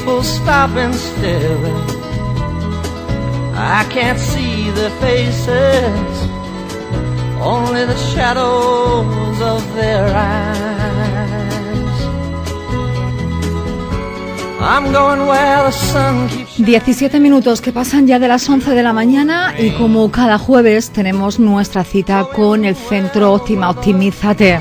people stopping still. I can't see their faces, only the shadows of their eyes. I'm going where the sun keeps 17 minutos que pasan ya de las 11 de la mañana y como cada jueves tenemos nuestra cita con el Centro Óptima Optimízate.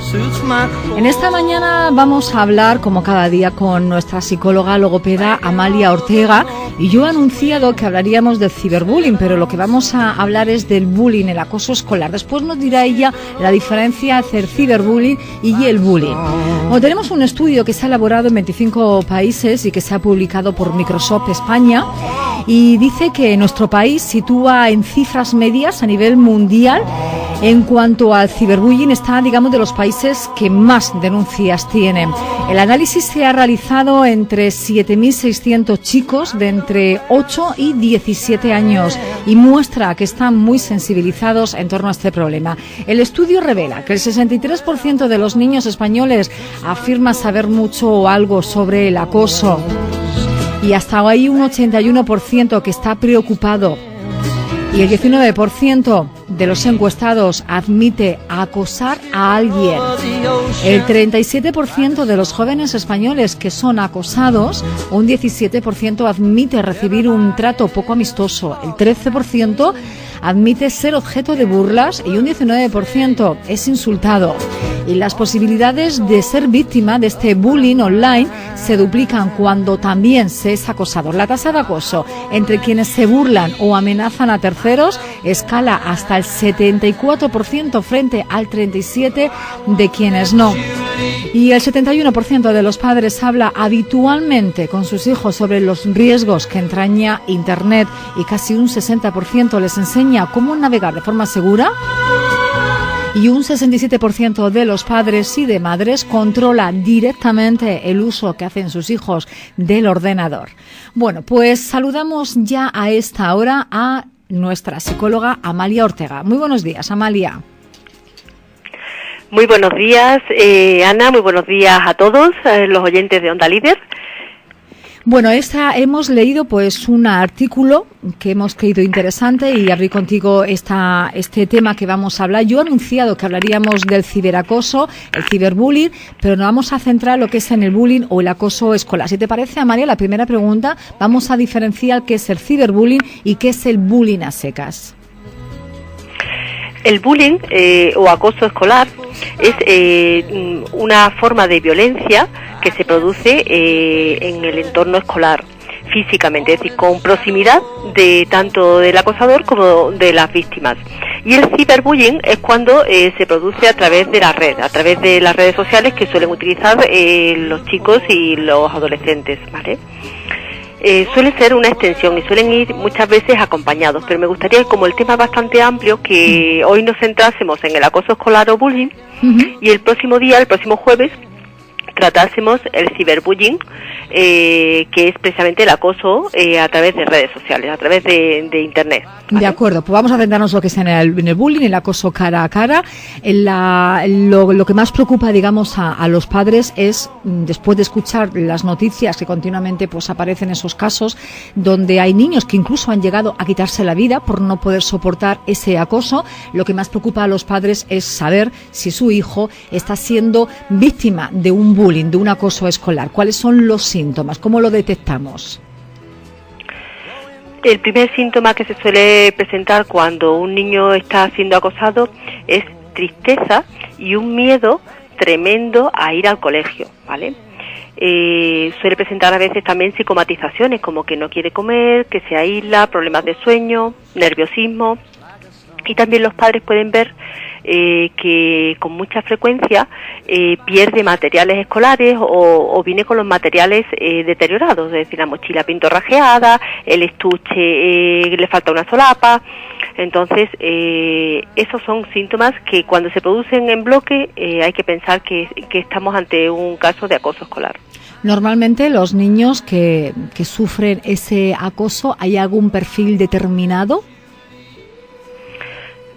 En esta mañana vamos a hablar, como cada día, con nuestra psicóloga logopeda Amalia Ortega, y yo he anunciado que hablaríamos del ciberbullying, pero lo que vamos a hablar es del bullying, el acoso escolar. Después nos dirá ella la diferencia entre el ciberbullying y el bullying. Bueno, tenemos un estudio que se ha elaborado en 25 países y que se ha publicado por Microsoft España, y dice que nuestro país sitúa en cifras medias a nivel mundial en cuanto al ciberbullying. Está, digamos, de los países que más denuncias tienen. El análisis se ha realizado entre 7.600 chicos de entre 8 y 17 años y muestra que están muy sensibilizados en torno a este problema. El estudio revela que el 63% de los niños españoles afirma saber mucho o algo sobre el acoso, y hasta hay un 81% que está preocupado, y el 19% de los encuestados admite acosar a alguien. El 37% de los jóvenes españoles que son acosados, un 17% admite recibir un trato poco amistoso, el 13% admite ser objeto de burlas y un 19% es insultado. Y las posibilidades de ser víctima de este bullying online se duplican cuando también se es acosado. La tasa de acoso entre quienes se burlan o amenazan a terceros escala hasta el 74% frente al 37% de quienes no. Y el 71% de los padres habla habitualmente con sus hijos sobre los riesgos que entraña Internet, y casi un 60% les enseña cómo navegar de forma segura. Y un 67% de los padres y de madres controla directamente el uso que hacen sus hijos del ordenador. Bueno, pues saludamos ya a esta hora a nuestra psicóloga Amalia Ortega. Muy buenos días, Amalia. Muy buenos días, Ana, muy buenos días a todos los oyentes de Onda Líder. Bueno, hemos leído pues un artículo que hemos creído interesante y abrí contigo este tema que vamos a hablar. Yo he anunciado que hablaríamos del ciberacoso, el ciberbullying, pero nos vamos a centrar lo que es en el bullying o el acoso escolar. Si te parece, Amalia, la primera pregunta, vamos a diferenciar qué es el ciberbullying y qué es el bullying a secas. El bullying o acoso escolar es una forma de violencia que se produce en el entorno escolar físicamente, es decir, con proximidad de tanto del acosador como de las víctimas. Y el ciberbullying es cuando se produce a través de la red, a través de las redes sociales que suelen utilizar los chicos y los adolescentes, ¿vale? Suele ser una extensión y suelen ir muchas veces acompañados, pero me gustaría, como el tema es bastante amplio, que hoy nos centrásemos en el acoso escolar o bullying, y el próximo jueves, tratásemos el ciberbullying, que es precisamente el acoso a través de redes sociales, a través de Internet, ¿vale? De acuerdo, pues vamos a centrarnos lo que es en el bullying, el acoso cara a cara. Lo que más preocupa, digamos, a los padres es, después de escuchar las noticias que continuamente pues aparecen esos casos, donde hay niños que incluso han llegado a quitarse la vida por no poder soportar ese acoso, lo que más preocupa a los padres es saber si su hijo está siendo víctima de un bullying, de un acoso escolar. ¿Cuáles son los síntomas? ¿Cómo lo detectamos? El primer síntoma que se suele presentar cuando un niño está siendo acosado es tristeza y un miedo tremendo a ir al colegio, ¿vale? Suele presentar a veces también psicomatizaciones, como que no quiere comer, que se aísla, problemas de sueño, nerviosismo. Y también los padres pueden ver que con mucha frecuencia pierde materiales escolares o viene con los materiales deteriorados, es decir, la mochila pintorrajeada, el estuche le falta una solapa. Entonces, esos son síntomas que cuando se producen en bloque hay que pensar que estamos ante un caso de acoso escolar. Normalmente los niños que sufren ese acoso, ¿hay algún perfil determinado?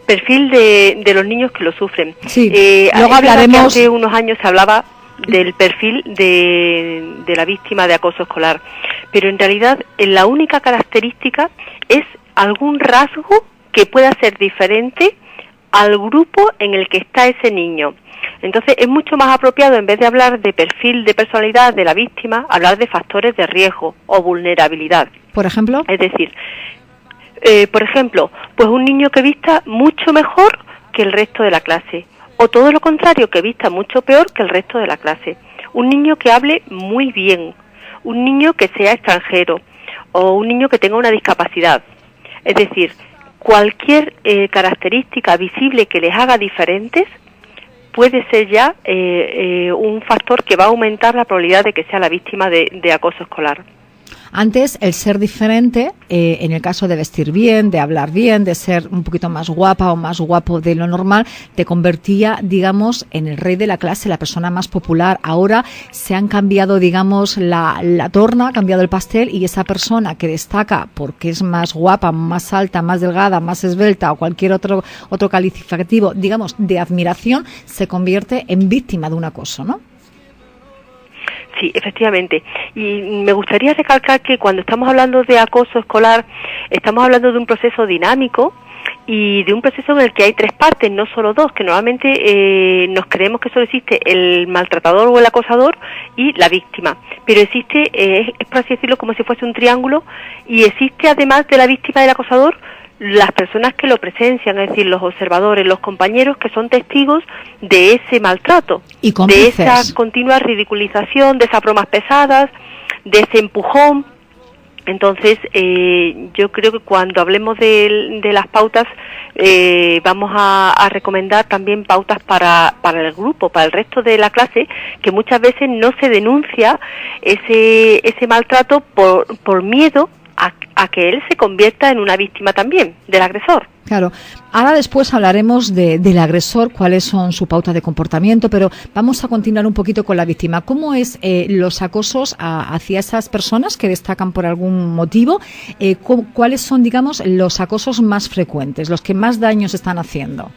Perfil de los niños que lo sufren. Sí, luego hablaremos. Hace unos años se hablaba del perfil de la víctima de acoso escolar, pero en realidad la única característica es algún rasgo que pueda ser diferente al grupo en el que está ese niño. Entonces es mucho más apropiado, en vez de hablar de perfil de personalidad de la víctima, hablar de factores de riesgo o vulnerabilidad. Por ejemplo, Es decir, pues un niño que vista mucho mejor que el resto de la clase, o todo lo contrario, que vista mucho peor que el resto de la clase. Un niño que hable muy bien, un niño que sea extranjero, o un niño que tenga una discapacidad. Es decir, cualquier característica visible que les haga diferentes puede ser ya un factor que va a aumentar la probabilidad de que sea la víctima de acoso escolar. antes el ser diferente, en el caso de vestir bien, de hablar bien, de ser un poquito más guapa o más guapo de lo normal, te convertía, digamos, en el rey de la clase, la persona más popular. Ahora se han cambiado, digamos, la torna, ha cambiado el pastel, y esa persona que destaca porque es más guapa, más alta, más delgada, más esbelta o cualquier otro calificativo, digamos, de admiración, se convierte en víctima de un acoso, ¿no? Sí, efectivamente. Y me gustaría recalcar que cuando estamos hablando de acoso escolar, estamos hablando de un proceso dinámico y de un proceso en el que hay tres partes, no solo dos, que normalmente nos creemos que solo existe el maltratador o el acosador y la víctima. Pero existe, es por así decirlo, como si fuese un triángulo, y existe además de la víctima y del acosador, las personas que lo presencian, es decir, los observadores, los compañeros que son testigos de ese maltrato, y de esa continua ridiculización, de esas bromas pesadas, de ese empujón. Entonces, yo creo que cuando hablemos de las pautas, vamos a recomendar también pautas para el grupo, para el resto de la clase, que muchas veces no se denuncia ese maltrato por miedo a que él se convierta en una víctima también del agresor. Claro. Ahora después hablaremos del agresor, cuáles son su pauta de comportamiento, pero vamos a continuar un poquito con la víctima. ¿Cómo es los acosos hacia esas personas que destacan por algún motivo? ¿Cuáles son, digamos, los acosos más frecuentes, los que más daños están haciendo?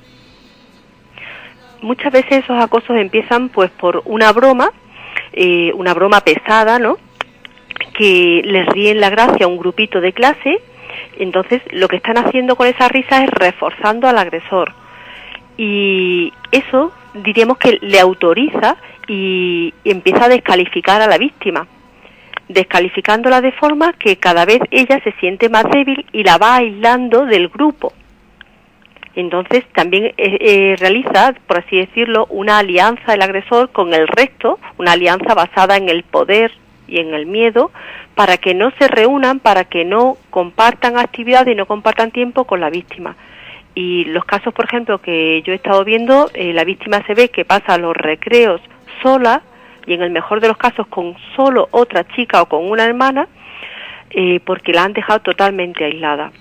Muchas veces esos acosos empiezan pues por una broma pesada, ¿no?, que les ríen la gracia a un grupito de clase. Entonces lo que están haciendo con esa risa es reforzando al agresor, y eso diríamos que le autoriza y empieza a descalificar a la víctima, descalificándola de forma que cada vez ella se siente más débil y la va aislando del grupo. Entonces también realiza, por así decirlo, una alianza el agresor con el resto, una alianza basada en el poder y en el miedo, para que no se reúnan, para que no compartan actividades y no compartan tiempo con la víctima. Y los casos, por ejemplo, que yo he estado viendo, la víctima se ve que pasa los recreos sola, y en el mejor de los casos con solo otra chica o con una hermana, porque la han dejado totalmente aislada.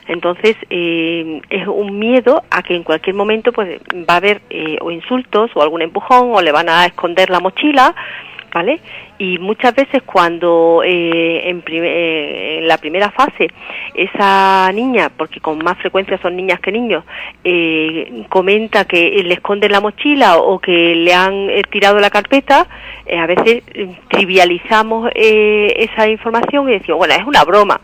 Entonces es un miedo a que en cualquier momento pues va a haber o insultos o algún empujón, o le van a esconder la mochila, ¿vale? Y muchas veces cuando en la primera fase esa niña, porque con más frecuencia son niñas que niños, comenta que le esconden la mochila o que le han tirado la carpeta, a veces trivializamos esa información y decimos, bueno, es una broma.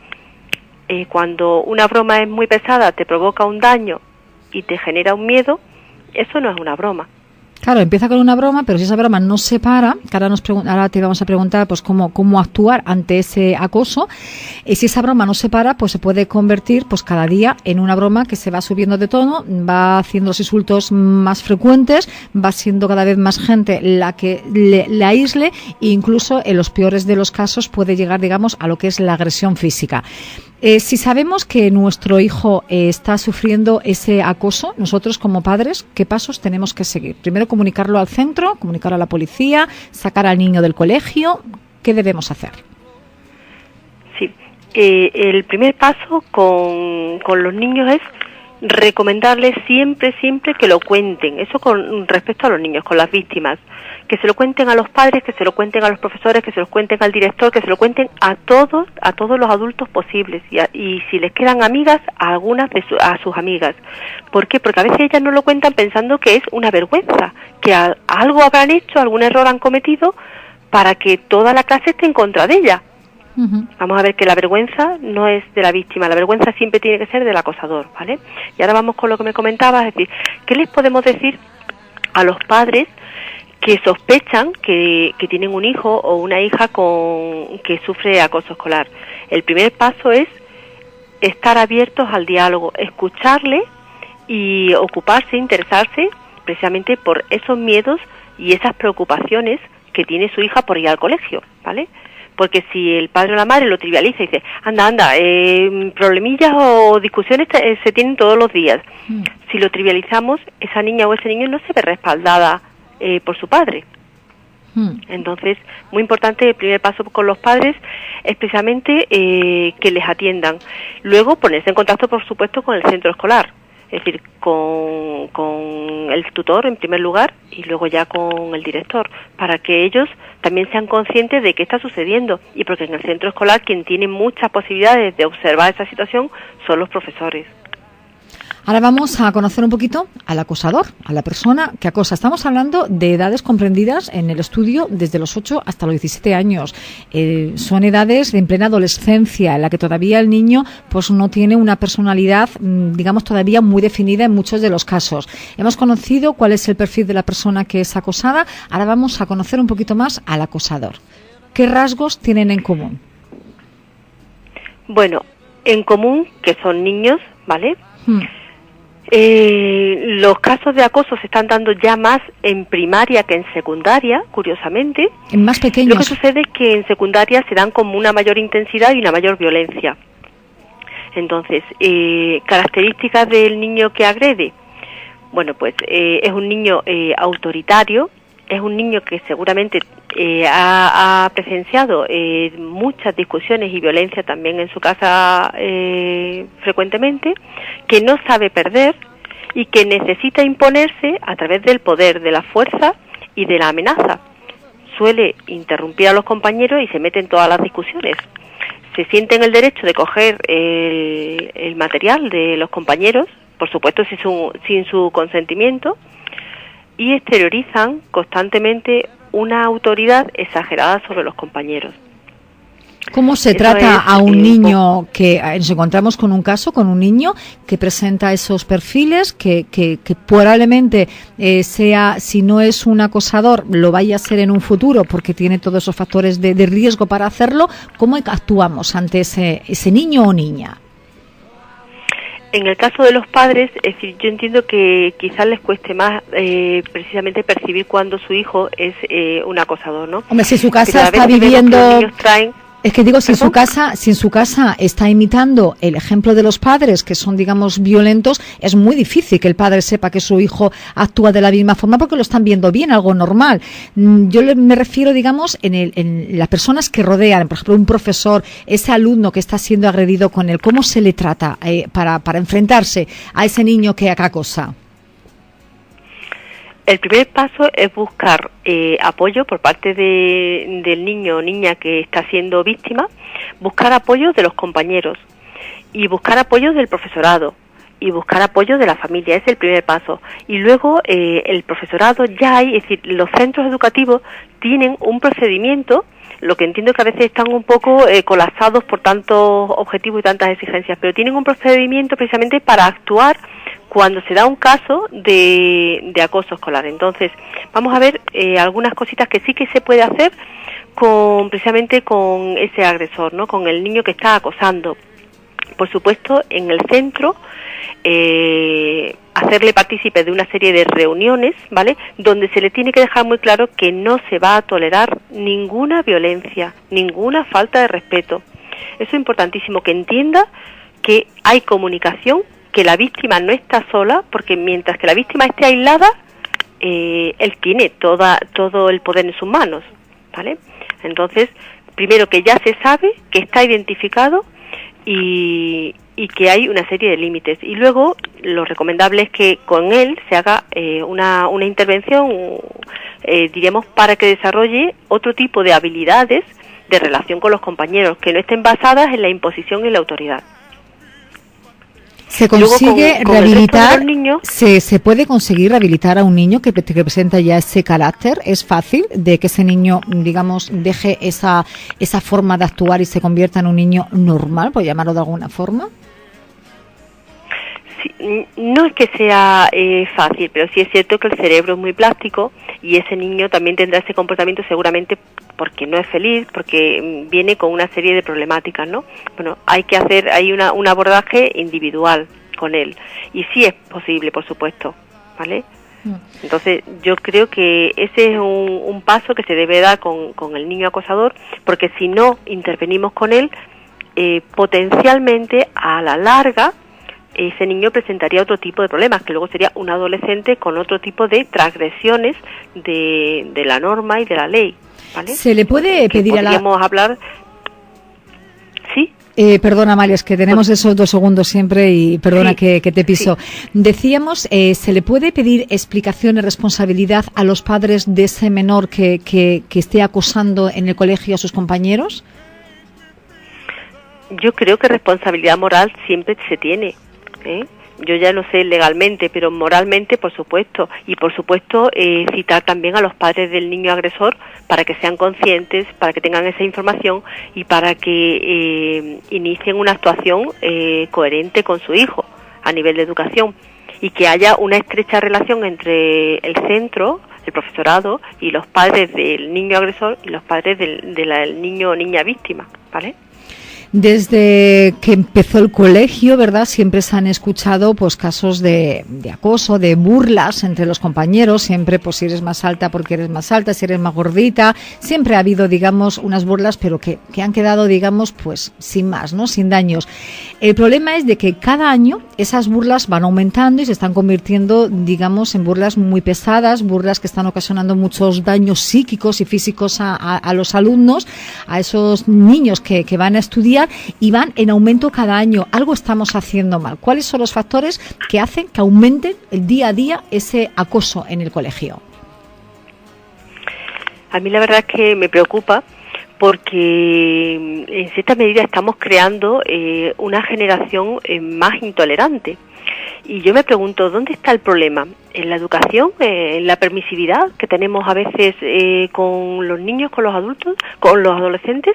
Cuando una broma es muy pesada, te provoca un daño y te genera un miedo, eso no es una broma. Claro, empieza con una broma, pero si esa broma no se para, que ahora te vamos a preguntar pues cómo actuar ante ese acoso, y si esa broma no se para, pues se puede convertir pues cada día en una broma que se va subiendo de tono, va haciendo los insultos más frecuentes, va siendo cada vez más gente la que le aísle, e incluso en los peores de los casos puede llegar, digamos, a lo que es la agresión física. Si sabemos que nuestro hijo está sufriendo ese acoso, nosotros como padres, ¿qué pasos tenemos que seguir? Primero, comunicarlo al centro, comunicarlo a la policía, sacar al niño del colegio. ¿Qué debemos hacer? Sí, el primer paso con los niños es recomendarles siempre que lo cuenten. Eso con respecto a los niños, con las víctimas. Que se lo cuenten a los padres, que se lo cuenten a los profesores, que se lo cuenten al director, que se lo cuenten a todos los adultos posibles, y si les quedan amigas, a algunas a sus amigas. ¿Por qué? Porque a veces ellas no lo cuentan pensando que es una vergüenza, que algo habrán hecho, algún error han cometido para que toda la clase esté en contra de ella. Vamos a ver que la vergüenza no es de la víctima, la vergüenza siempre tiene que ser del acosador, ¿vale? Y ahora vamos con lo que me comentabas, es decir, ¿qué les podemos decir a los padres que sospechan que tienen un hijo o una hija que sufre acoso escolar? El primer paso es estar abiertos al diálogo, escucharle y ocuparse, interesarse precisamente por esos miedos y esas preocupaciones que tiene su hija por ir al colegio, ¿vale? Porque si el padre o la madre lo trivializa y dice, anda, problemillas o discusiones se tienen todos los días. Si lo trivializamos, esa niña o ese niño no se ve respaldada por su padre. Entonces, muy importante, el primer paso con los padres es precisamente que les atiendan. Luego, ponerse en contacto, por supuesto, con el centro escolar. Es decir, con el tutor en primer lugar y luego ya con el director, para que ellos también sean conscientes de qué está sucediendo, y porque en el centro escolar quien tiene muchas posibilidades de observar esa situación son los profesores. Ahora vamos a conocer un poquito al acosador, a la persona que acosa. Estamos hablando de edades comprendidas en el estudio desde los 8 hasta los 17 años. Son edades en plena adolescencia, en la que todavía el niño pues no tiene una personalidad, digamos, todavía muy definida en muchos de los casos. Hemos conocido cuál es el perfil de la persona que es acosada. Ahora vamos a conocer un poquito más al acosador. ¿Qué rasgos tienen en común? Bueno, en común que son niños, ¿vale? Los casos de acoso se están dando ya más en primaria que en secundaria, curiosamente. En más pequeños. Lo que sucede es que en secundaria se dan con una mayor intensidad y una mayor violencia. Entonces, características del niño que agrede. Bueno, pues es un niño autoritario, es un niño que seguramente ha presenciado muchas discusiones y violencia también en su casa frecuentemente, que no sabe perder y que necesita imponerse a través del poder, de la fuerza y de la amenaza. Suele interrumpir a los compañeros y se mete en todas las discusiones. Se siente en el derecho de coger el material de los compañeros, por supuesto sin su consentimiento, y exteriorizan constantemente una autoridad exagerada sobre los compañeros. ¿Cómo se trata a un niño que nos encontramos con un caso, con un niño que presenta esos perfiles, que probablemente sea, si no es un acosador, lo vaya a ser en un futuro porque tiene todos esos factores de riesgo para hacerlo? ¿Cómo actuamos ante ese niño o niña? En el caso de los padres, es decir, yo entiendo que quizás les cueste más precisamente percibir cuando su hijo es un acosador, ¿no? Hombre, si su casa está viviendo... Es que digo, si en su casa está imitando el ejemplo de los padres, que son, digamos, violentos, es muy difícil que el padre sepa que su hijo actúa de la misma forma porque lo están viendo bien, algo normal. Yo me refiero, digamos, en las personas que rodean, por ejemplo, un profesor, ese alumno que está siendo agredido con él, ¿cómo se le trata para enfrentarse a ese niño que acosa? El primer paso es buscar apoyo por parte del niño o niña que está siendo víctima, buscar apoyo de los compañeros y buscar apoyo del profesorado y buscar apoyo de la familia. Es el primer paso. Y luego el profesorado ya hay, es decir, los centros educativos tienen un procedimiento, lo que entiendo que a veces están un poco colapsados por tantos objetivos y tantas exigencias, pero tienen un procedimiento precisamente para actuar cuando se da un caso de acoso escolar. Entonces, vamos a ver algunas cositas que sí que se puede hacer precisamente con ese agresor, ¿no? Con el niño que está acosando. Por supuesto, en el centro, hacerle partícipe de una serie de reuniones, ¿vale?, donde se le tiene que dejar muy claro que no se va a tolerar ninguna violencia, ninguna falta de respeto. Eso es importantísimo, que entienda que hay comunicación, que la víctima no está sola, porque mientras que la víctima esté aislada, él tiene todo el poder en sus manos, ¿vale? Entonces, primero que ya se sabe, que está identificado y que hay una serie de límites. Y luego, lo recomendable es que con él se haga una intervención, diríamos, para que desarrolle otro tipo de habilidades de relación con los compañeros, que no estén basadas en la imposición y la autoridad. ¿Se consigue con el resto de rehabilitar? los niños, ¿Se puede conseguir rehabilitar a un niño que presenta ya ese carácter? ¿Es fácil de que ese niño, digamos, deje esa forma de actuar y se convierta en un niño normal, por llamarlo de alguna forma? sí, no es que sea fácil, pero sí es cierto que el cerebro es muy plástico y ese niño también tendrá ese comportamiento seguramente porque no es feliz, porque viene con una serie de problemáticas, ¿no? Bueno, hay un abordaje individual con él y sí es posible, por supuesto, ¿vale? Entonces yo creo que ese es un paso que se debe dar con el niño acosador, porque si no intervenimos con él, potencialmente a la larga ese niño presentaría otro tipo de problemas, que luego sería un adolescente con otro tipo de transgresiones de la norma y de la ley, ¿vale? ¿Se le puede pedir a la... Podríamos hablar... ¿Sí? Perdona, Amalia, es que tenemos esos 2 segundos siempre y perdona sí, que te piso. Sí. Decíamos, ¿se le puede pedir explicación y responsabilidad a los padres de ese menor que esté acosando en el colegio a sus compañeros? Yo creo que responsabilidad moral siempre se tiene, ¿eh? Yo ya no sé legalmente, pero moralmente, por supuesto. Y por supuesto, citar también a los padres del niño agresor para que sean conscientes, para que tengan esa información y para que inicien una actuación coherente con su hijo a nivel de educación. Y que haya una estrecha relación entre el centro, el profesorado, y los padres del niño agresor y los padres del niño o niña víctima, ¿vale? Desde que empezó el colegio, ¿verdad? Siempre se han escuchado pues casos de acoso, de burlas entre los compañeros, siempre pues si eres más alta porque eres más alta, si eres más gordita, siempre ha habido, digamos, unas burlas, pero que han quedado, digamos, pues sin más, ¿no? Sin daños. El problema es de que cada año esas burlas van aumentando y se están convirtiendo, digamos, en burlas muy pesadas, burlas que están ocasionando muchos daños psíquicos y físicos a los alumnos, a esos niños que van a estudiar, y van en aumento cada año. Algo estamos haciendo mal. ¿Cuáles son los factores que hacen que aumente el día a día ese acoso en el colegio? A mí la verdad es que me preocupa porque en cierta medida estamos creando una generación más intolerante. Y yo me pregunto, ¿dónde está el problema? ¿En la educación? ¿En la permisividad que tenemos a veces con los niños, con los adultos, con los adolescentes?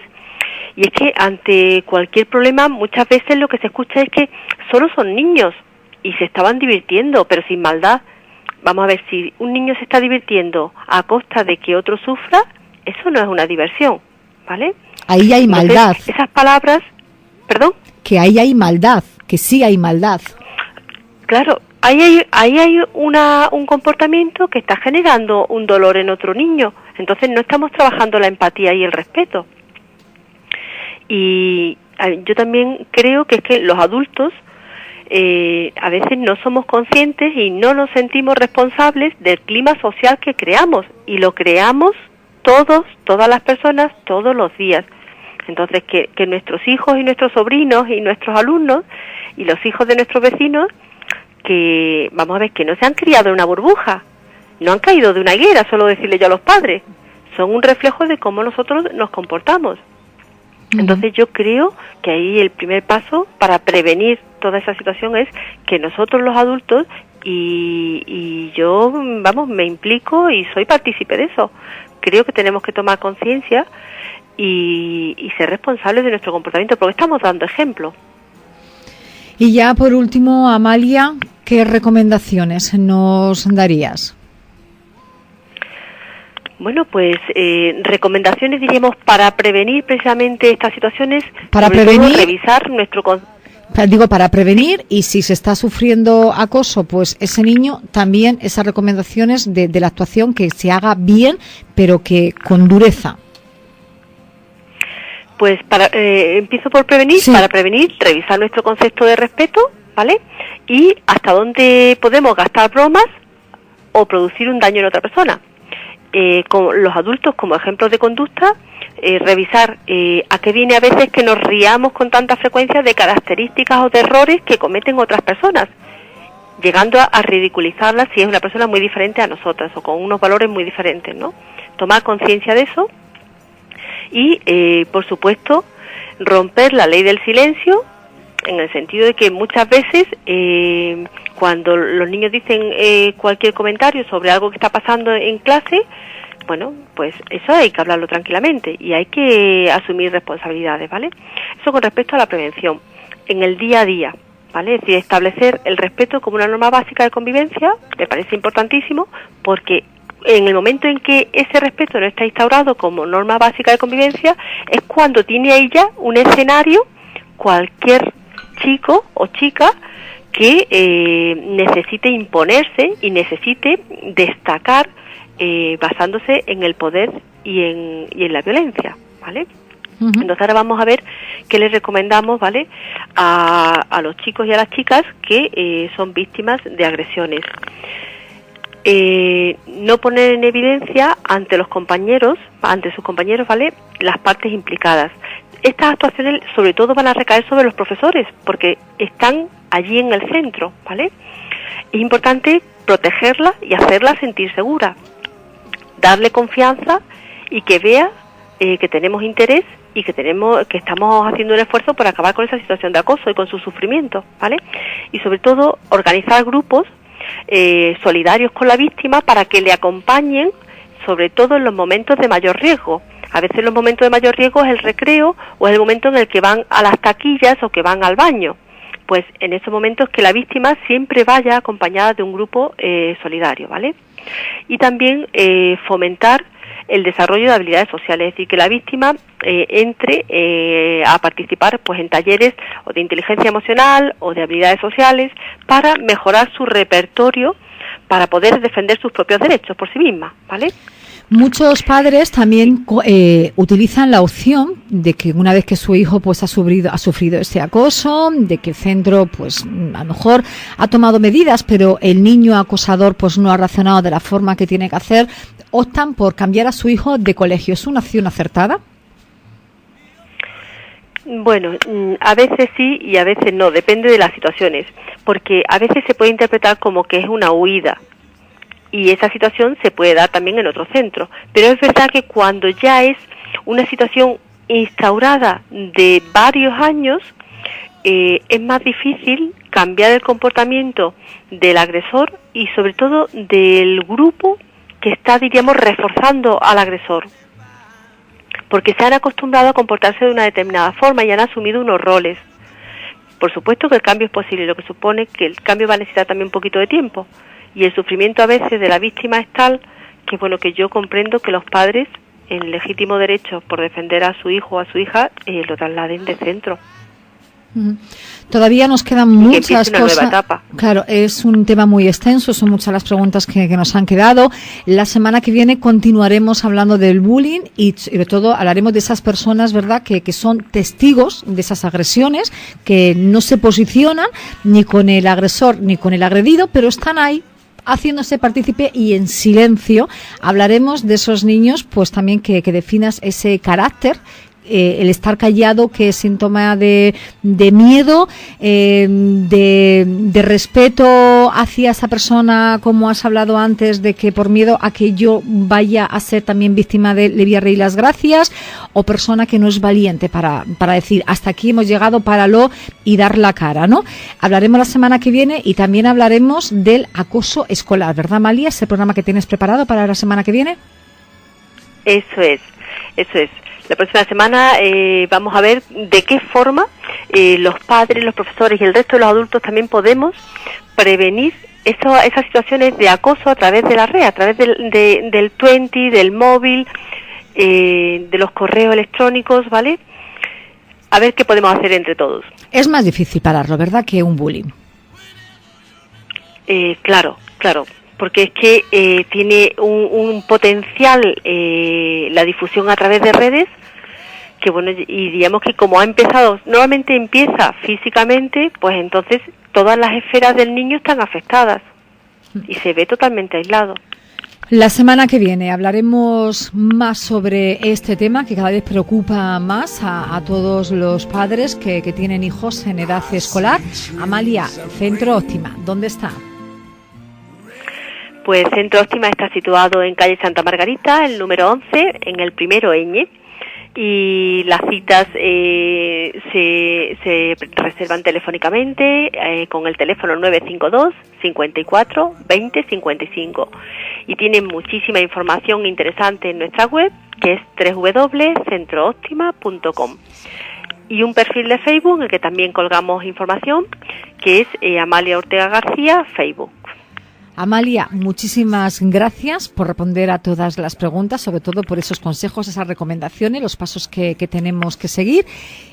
Y es que ante cualquier problema muchas veces lo que se escucha es que solo son niños y se estaban divirtiendo, pero sin maldad. Vamos a ver, si un niño se está divirtiendo a costa de que otro sufra, eso no es una diversión, ¿vale? Ahí hay maldad. Entonces, esas palabras, ¿perdón? Que ahí hay maldad, que sí hay maldad. Claro, ahí hay un comportamiento que está generando un dolor en otro niño. Entonces no estamos trabajando la empatía y el respeto. Y yo también creo que es que los adultos a veces no somos conscientes y no nos sentimos responsables del clima social que creamos, y lo creamos todas las personas, todos los días. Entonces que nuestros hijos y nuestros sobrinos y nuestros alumnos y los hijos de nuestros vecinos, que vamos a ver, que no se han criado en una burbuja, no han caído de una higuera, solo decirle yo a los padres, son un reflejo de cómo nosotros nos comportamos. Entonces yo creo que ahí el primer paso para prevenir toda esa situación es que nosotros los adultos, y yo, vamos, me implico y soy partícipe de eso, creo que tenemos que tomar conciencia y ser responsables de nuestro comportamiento, porque estamos dando ejemplo. Y ya por último, Amalia, ¿qué recomendaciones nos darías? Bueno, pues recomendaciones, diríamos, para prevenir precisamente estas situaciones. Para prevenir, revisar nuestro... para prevenir, y si se está sufriendo acoso, pues ese niño, también esas recomendaciones de la actuación, que se haga bien, pero que con dureza. Pues empiezo por prevenir. Sí. Para prevenir, revisar nuestro concepto de respeto, ¿vale? Y hasta dónde podemos gastar bromas o producir un daño en otra persona. Con los adultos como ejemplos de conducta, revisar a qué viene a veces que nos riamos con tanta frecuencia de características o de errores que cometen otras personas, llegando a ridiculizarlas si es una persona muy diferente a nosotras o con unos valores muy diferentes, ¿no? Tomar conciencia de eso y, por supuesto, romper la ley del silencio en el sentido de que muchas veces cuando los niños dicen cualquier comentario sobre algo que está pasando en clase, bueno, pues eso hay que hablarlo tranquilamente y hay que asumir responsabilidades, ¿vale? Eso con respecto a la prevención. En el día a día, ¿vale? Es decir, establecer el respeto como una norma básica de convivencia me parece importantísimo, porque en el momento en que ese respeto no está instaurado como norma básica de convivencia es cuando tiene ella un escenario cualquier chico o chica que necesite imponerse y necesite destacar basándose en el poder y en la violencia, ¿vale? Uh-huh. Entonces ahora vamos a ver qué les recomendamos, ¿vale? A los chicos y a las chicas que son víctimas de agresiones. No poner en evidencia ante sus compañeros, ¿vale?, las partes implicadas. Estas actuaciones sobre todo van a recaer sobre los profesores, porque están allí en el centro, ¿vale? Es importante protegerla y hacerla sentir segura, darle confianza y que vea que tenemos interés y que estamos haciendo un esfuerzo por acabar con esa situación de acoso y con su sufrimiento, ¿vale? Y sobre todo organizar grupos solidarios con la víctima para que le acompañen, sobre todo en los momentos de mayor riesgo. A veces los momentos de mayor riesgo es el recreo o es el momento en el que van a las taquillas o que van al baño. Pues en esos momentos que la víctima siempre vaya acompañada de un grupo solidario, ¿vale? Y también fomentar el desarrollo de habilidades sociales, es decir, que la víctima entre a participar pues en talleres o de inteligencia emocional o de habilidades sociales para mejorar su repertorio para poder defender sus propios derechos por sí misma, ¿vale? Muchos padres también utilizan la opción de que una vez que su hijo pues ha sufrido este acoso, de que el centro pues a lo mejor ha tomado medidas, pero el niño acosador pues no ha reaccionado de la forma que tiene que hacer, optan por cambiar a su hijo de colegio. ¿Es una acción acertada? Bueno, a veces sí y a veces no, depende de las situaciones, porque a veces se puede interpretar como que es una huida. Y esa situación se puede dar también en otro centro. Pero es verdad que cuando ya es una situación instaurada de varios años, es más difícil cambiar el comportamiento del agresor y sobre todo del grupo que está, diríamos, reforzando al agresor. Porque se han acostumbrado a comportarse de una determinada forma y han asumido unos roles. Por supuesto que el cambio es posible, lo que supone que el cambio va a necesitar también un poquito de tiempo. Y el sufrimiento a veces de la víctima es tal que, bueno, que yo comprendo que los padres, en legítimo derecho por defender a su hijo o a su hija, lo trasladen de centro. Todavía nos quedan muchas cosas. Nueva etapa. Claro, es un tema muy extenso, son muchas las preguntas que nos han quedado. La semana que viene continuaremos hablando del bullying y sobre todo hablaremos de esas personas, ¿verdad?, que son testigos de esas agresiones, que no se posicionan ni con el agresor ni con el agredido, pero están ahí haciéndose partícipe y en silencio. Hablaremos de esos niños, pues también que definas ese carácter, el estar callado, que es síntoma de miedo, de respeto hacia esa persona, como has hablado antes, de que por miedo a que yo vaya a ser también víctima le voy a reír las gracias, o persona que no es valiente para decir hasta aquí hemos llegado, páralo y dar la cara, ¿no? Hablaremos la semana que viene y también hablaremos del acoso escolar, ¿verdad, Amalia? ¿Ese programa que tienes preparado para la semana que viene? Eso es. La próxima semana vamos a ver de qué forma los padres, los profesores y el resto de los adultos también podemos prevenir esas situaciones de acoso a través de la red, a través del 20, del móvil, de los correos electrónicos, ¿vale? A ver qué podemos hacer entre todos. Es más difícil pararlo, ¿verdad?, que un bullying. Claro. Porque es que tiene un potencial la difusión a través de redes, que bueno, y digamos que como ha empezado, normalmente empieza físicamente, pues entonces todas las esferas del niño están afectadas y se ve totalmente aislado. La semana que viene hablaremos más sobre este tema que cada vez preocupa más a todos los padres que tienen hijos en edad escolar. Amalia, Centro Óptima, ¿dónde está? Pues Centro Óptima está situado en calle Santa Margarita, el número 11, en el primero Ñ. y las citas se reservan telefónicamente con el teléfono 952 54 20 55 y tienen muchísima información interesante en nuestra web, que es www.centrooptima.com, y un perfil de Facebook en el que también colgamos información, que es Amalia Ortega García Facebook. Amalia, muchísimas gracias por responder a todas las preguntas, sobre todo por esos consejos, esas recomendaciones, los pasos que tenemos que seguir.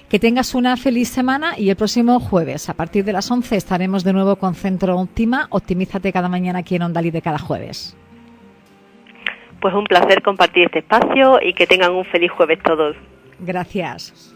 Que tengas una feliz semana y el próximo jueves, a partir de las 11, estaremos de nuevo con Centro Óptima. Optimízate cada mañana aquí en Onda Libre cada jueves. Pues un placer compartir este espacio y que tengan un feliz jueves todos. Gracias.